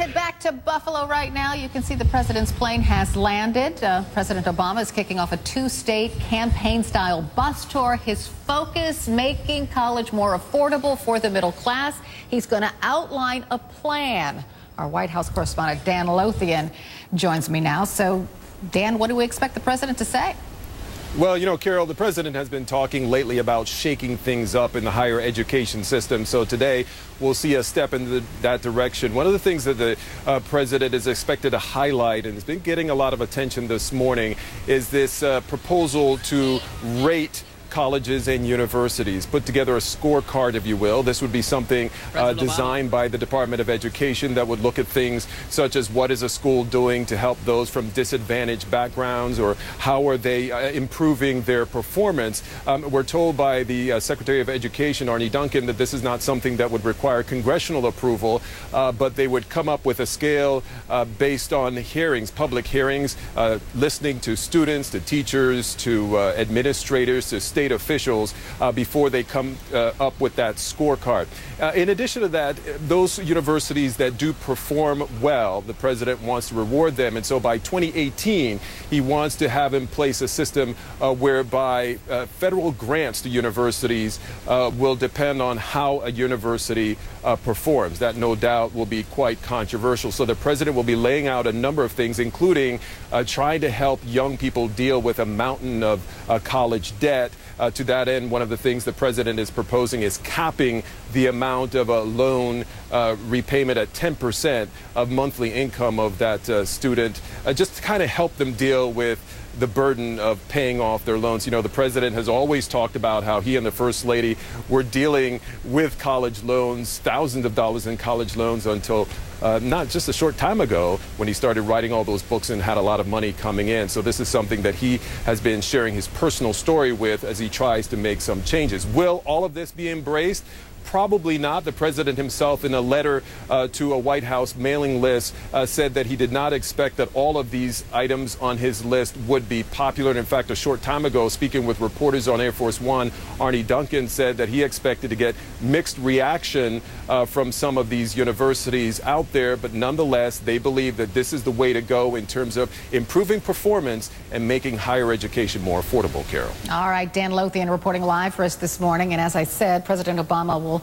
headed back to Buffalo right now. You can see the president's plane has landed. President Obama is kicking off a two-state campaign-style bus tour. His focus, making college more affordable for the middle class. He's going to outline a plan. Our White House correspondent Dan Lothian joins me now. So, Dan, what do we expect the president to say? Well, you know, Carol, the president has been talking lately about shaking things up in the higher education system. So today we'll see a step in that direction. One of the things that the president is expected to highlight, and has been getting a lot of attention this morning, is this proposal to rate colleges and universities, put together a scorecard, if you will. This would be something designed by the Department of Education that would look at things such as what is a school doing to help those from disadvantaged backgrounds, or how are they improving their performance. We're told by the Secretary of Education, Arne Duncan, that this is not something that would require congressional approval, but they would come up with a scale based on hearings, public hearings, listening to students, to teachers, to administrators, to state officials before they come up with that scorecard. In addition to that, those universities that do perform well, the president wants to reward them. And so by 2018, he wants to have in place a system whereby federal grants to universities will depend on how a university performs. That no doubt will be quite controversial. So the president will be laying out a number of things, including trying to help young people deal with a mountain of college debt. To that end, one of the things the president is proposing is capping the amount of a loan repayment at 10% of monthly income of that student, just to kind of help them deal with the burden of paying off their loans. You know, the president has always talked about how he and the First Lady were dealing with college loans, thousands of dollars in college loans, until not just a short time ago when he started writing all those books and had a lot of money coming in. So this is something that he has been sharing his personal story with as he tries to make some changes. Will all of this be embraced? Probably not. The president himself, in a letter to a White House mailing list, said that he did not expect that all of these items on his list would be popular. And in fact, a short time ago, speaking with reporters on Air Force One, Arne Duncan said that he expected to get mixed reaction from some of these universities out there. But nonetheless, they believe that this is the way to go in terms of improving performance and making higher education more affordable, Carol. All right, Dan Lothian reporting live for us this morning. And as I said, President Obama will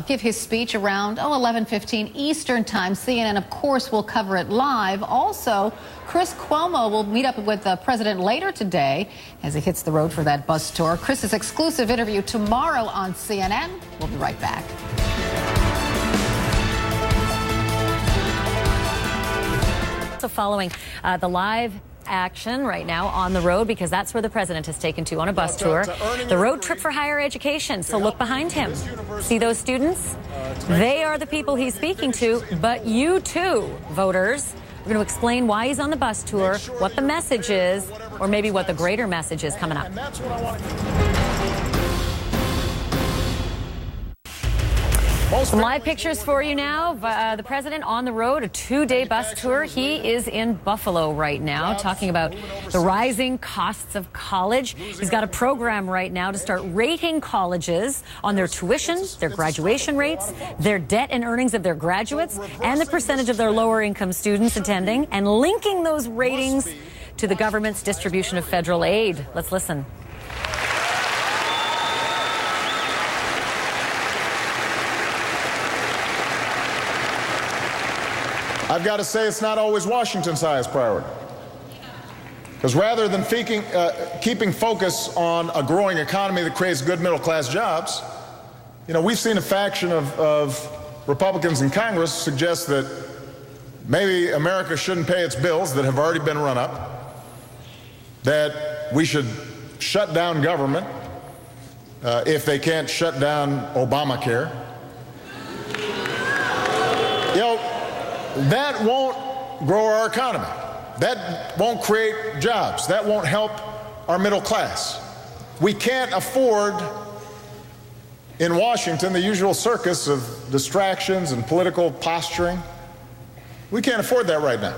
give his speech around 11:15 Eastern time. CNN, of course, will cover it live. Also, Chris Cuomo will meet up with the president later today as he hits the road for that bus tour. Chris's exclusive interview tomorrow on CNN. We'll be right back. So following the live action right now on the road, because that's where the president has taken to on a bus tour, the road trip for higher education. So look behind him. See those students? They are the people he's speaking to, but you too, voters. We're going to explain why he's on the bus tour, what the message is, or maybe what the greater message is coming up. Some live pictures for you now. The president on the road, a two-day bus tour. He is in Buffalo right now, talking about the rising costs of college. He's got a program right now to start rating colleges on their tuition, their graduation rates, their debt and earnings of their graduates, and the percentage of their lower-income students attending, and linking those ratings to the government's distribution of federal aid. Let's listen. I've got to say, it's not always Washington's highest priority. Because rather than keeping focus on a growing economy that creates good middle-class jobs, you know, we've seen a faction of Republicans in Congress suggest that maybe America shouldn't pay its bills that have already been run up, that we should shut down government if they can't shut down Obamacare. You know, that won't grow our economy. That won't create jobs. That won't help our middle class. We can't afford in Washington the usual circus of distractions and political posturing. We can't afford that right now.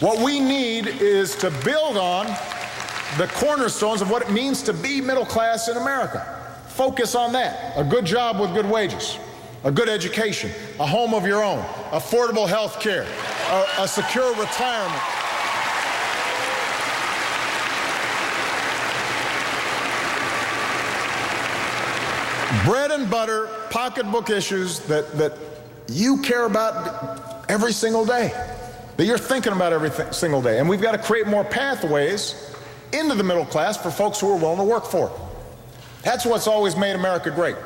What we need is to build on the cornerstones of what it means to be middle class in America. Focus on that. A good job with good wages. a good education, a home of your own, affordable health care, a secure retirement. Bread and butter, pocketbook issues that you care about every single day, that you're thinking about every single day. And we've got to create more pathways into the middle class for folks who are willing to work for it. That's what's always made America great.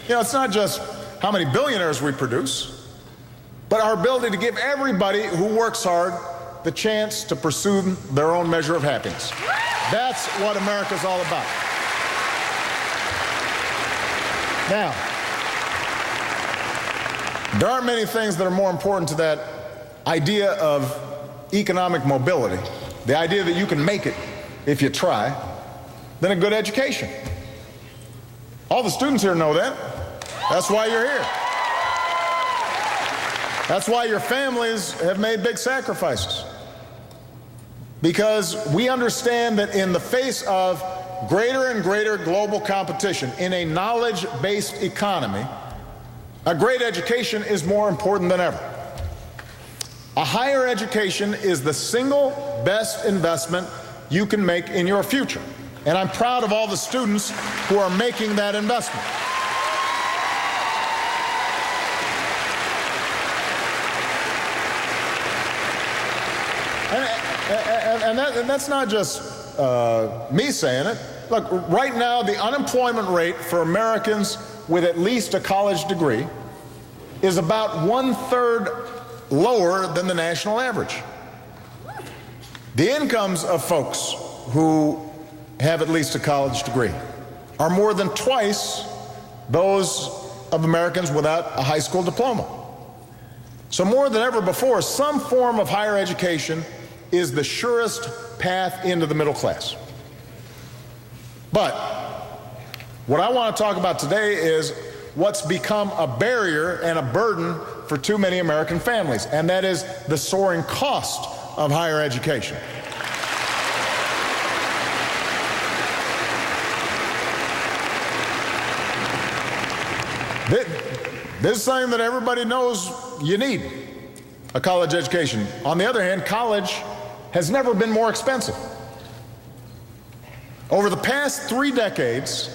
You know, it's not just how many billionaires we produce, but our ability to give everybody who works hard the chance to pursue their own measure of happiness. That's what America's all about. Now, there aren't many things that are more important to that idea of economic mobility, the idea that you can make it if you try, than a good education. All the students here know that. That's why you're here. That's why your families have made big sacrifices. Because we understand that in the face of greater and greater global competition in a knowledge-based economy, a great education is more important than ever. A higher education is the single best investment you can make in your future. And I'm proud of all the students who are making that investment. And that's not just me saying it. Look, right now, the unemployment rate for Americans with at least a college degree is about 1/3 lower than the national average. The incomes of folks who have at least a college degree are more than twice those of Americans without a high school diploma. So more than ever before, some form of higher education is the surest path into the middle class. But what I want to talk about today is what's become a barrier and a burden for too many American families, and that is the soaring cost of higher education. This is something that everybody knows you need, a college education. On the other hand, college has never been more expensive. Over the past 3 decades,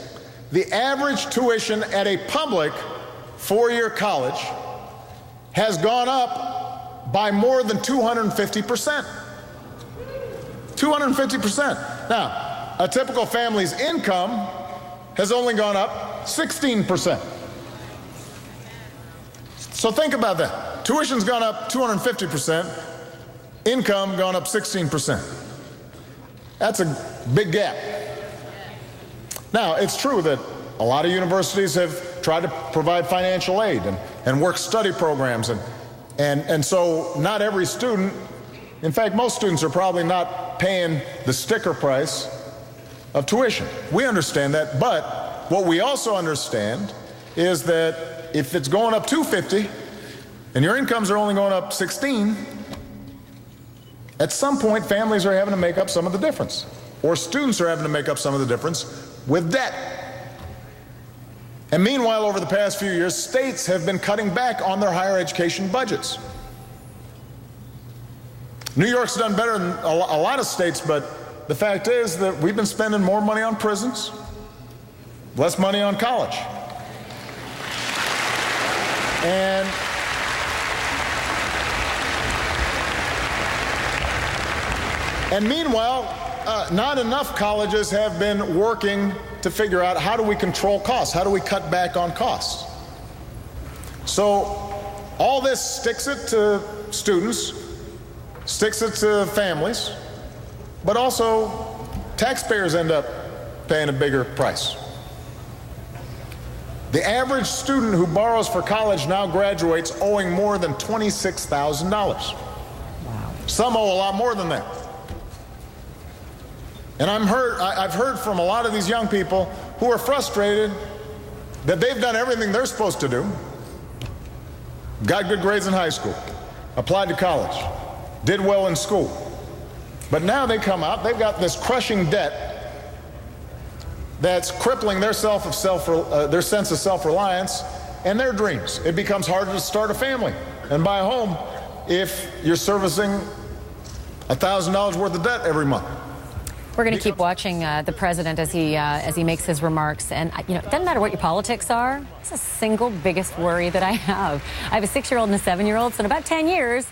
the average tuition at a public four-year college has gone up by more than 250%. 250%. Now, a typical family's income has only gone up 16%. So think about that. Tuition's gone up 250%, income gone up 16%. That's a big gap. Now, it's true that a lot of universities have tried to provide financial aid and work study programs, and so not every student, in fact, most students are probably not paying the sticker price of tuition. We understand that, but what we also understand is that if it's going up 250 and your incomes are only going up 16, at some point families are having to make up some of the difference, or students are having to make up some of the difference with debt. And meanwhile, over the past few years, states have been cutting back on their higher education budgets. New York's done better than a lot of states, but the fact is that we've been spending more money on prisons, less money on college. And meanwhile, not enough colleges have been working to figure out how do we control costs, how do we cut back on costs. So all this sticks it to students, sticks it to families, but also taxpayers end up paying a bigger price. The average student who borrows for college now graduates owing more than $26,000. Wow. Some owe a lot more than that. And I've heard from a lot of these young people who are frustrated that they've done everything they're supposed to do, got good grades in high school, applied to college, did well in school. But now they come out, they've got this crushing debt that's crippling their sense of self-reliance, and their dreams. It becomes harder to start a family and buy a home if you're servicing $1,000 worth of debt every month. We're going to keep watching the president as he makes his remarks. And, you know, it doesn't matter what your politics are. It's the single biggest worry that I have. I have a 6-year-old and a 7-year-old, so in about 10 years,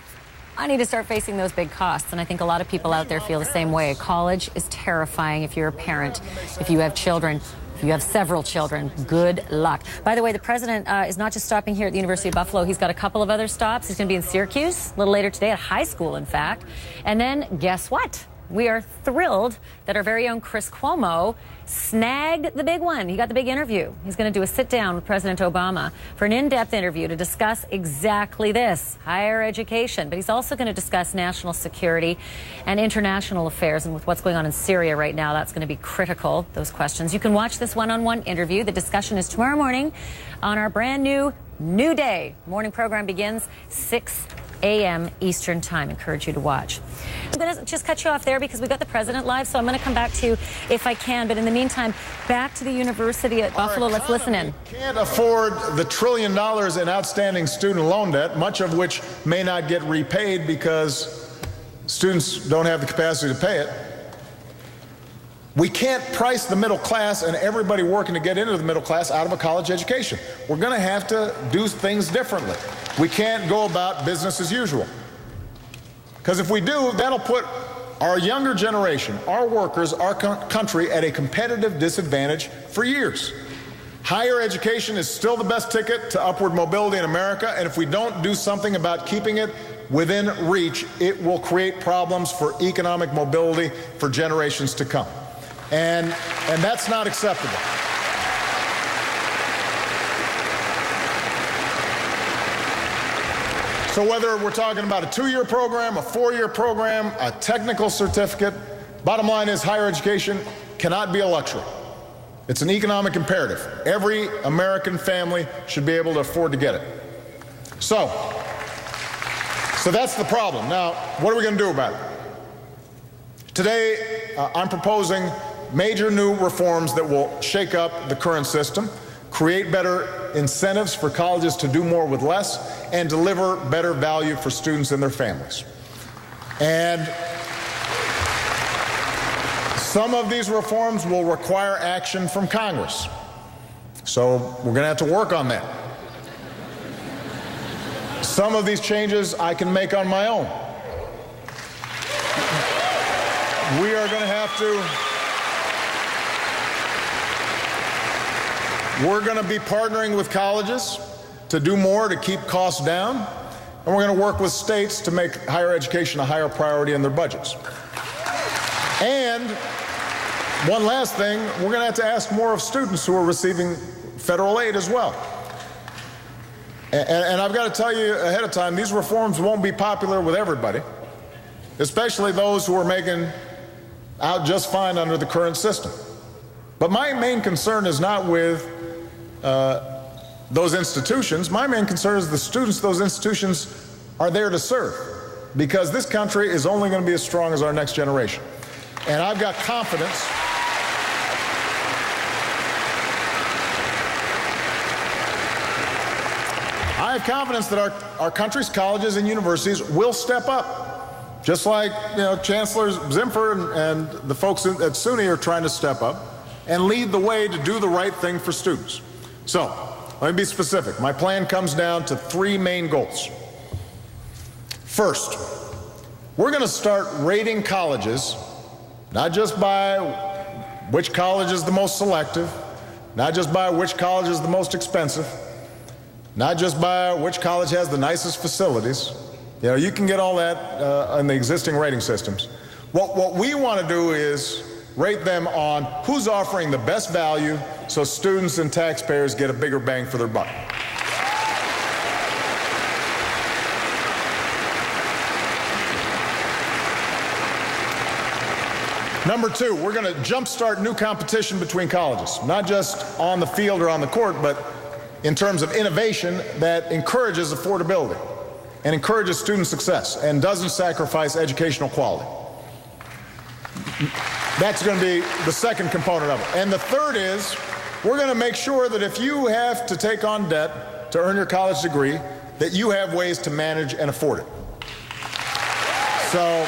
I need to start facing those big costs. And I think a lot of people out there feel the same way. College is terrifying if you're a parent, if you have children. If you have several children, good luck. By the way, the president is not just stopping here at the University of Buffalo. He's got a couple of other stops. He's going to be in Syracuse a little later today, at high school, in fact. And then guess what? We are thrilled that our very own Chris Cuomo snagged the big one. He got the big interview. He's going to do a sit-down with President Obama for an in-depth interview to discuss exactly this, higher education. But he's also going to discuss national security and international affairs. And with what's going on in Syria right now, that's going to be critical, those questions. You can watch this one-on-one interview. The discussion is tomorrow morning on our brand new Day. Morning program begins 6 a.m. Eastern Time. Encourage you to watch. I'm going to just cut you off there because we've got the president live, so I'm going to come back to you if I can. But in the meantime, back to the university at Buffalo. Let's listen in. Can't afford the $1 trillion in outstanding student loan debt, much of which may not get repaid because students don't have the capacity to pay it. We can't price the middle class and everybody working to get into the middle class out of a college education. We're going to have to do things differently. We can't go about business as usual. Because if we do, that'll put our younger generation, our workers, our country at a competitive disadvantage for years. Higher education is still the best ticket to upward mobility in America, and if we don't do something about keeping it within reach, it will create problems for economic mobility for generations to come. And that's not acceptable. So whether we're talking about a 2-year program, a 4-year program, a technical certificate, bottom line is higher education cannot be a luxury. It's an economic imperative. Every American family should be able to afford to get it. So that's the problem. Now, what are we going to do about it? Today, I'm proposing major new reforms that will shake up the current system, create better incentives for colleges to do more with less, and deliver better value for students and their families. And some of these reforms will require action from Congress. So we're going to have to work on that. Some of these changes I can make on my own. We are going to have to... We're going to be partnering with colleges to do more to keep costs down, and we're going to work with states to make higher education a higher priority in their budgets. And one last thing, we're going to have to ask more of students who are receiving federal aid as well. And I've got to tell you ahead of time, these reforms won't be popular with everybody, especially those who are making out just fine under the current system. But my main concern is not with those institutions. My main concern is the students those institutions are there to serve, because this country is only going to be as strong as our next generation. And I've got confidence that our country's colleges and universities will step up, just like Chancellor Zimfer and the folks at SUNY are trying to step up and lead the way to do the right thing for students. So, let me be specific. My plan comes down to 3 main goals. First, we're going to start rating colleges, not just by which college is the most selective, not just by which college is the most expensive, not just by which college has the nicest facilities. You can get all that in the existing rating systems. What we want to do is rate them on who's offering the best value so students and taxpayers get a bigger bang for their buck. Number 2, we're going to jumpstart new competition between colleges, not just on the field or on the court, but in terms of innovation that encourages affordability and encourages student success and doesn't sacrifice educational quality. That's going to be the second component of it. And the third is we're going to make sure that if you have to take on debt to earn your college degree, that you have ways to manage and afford it. So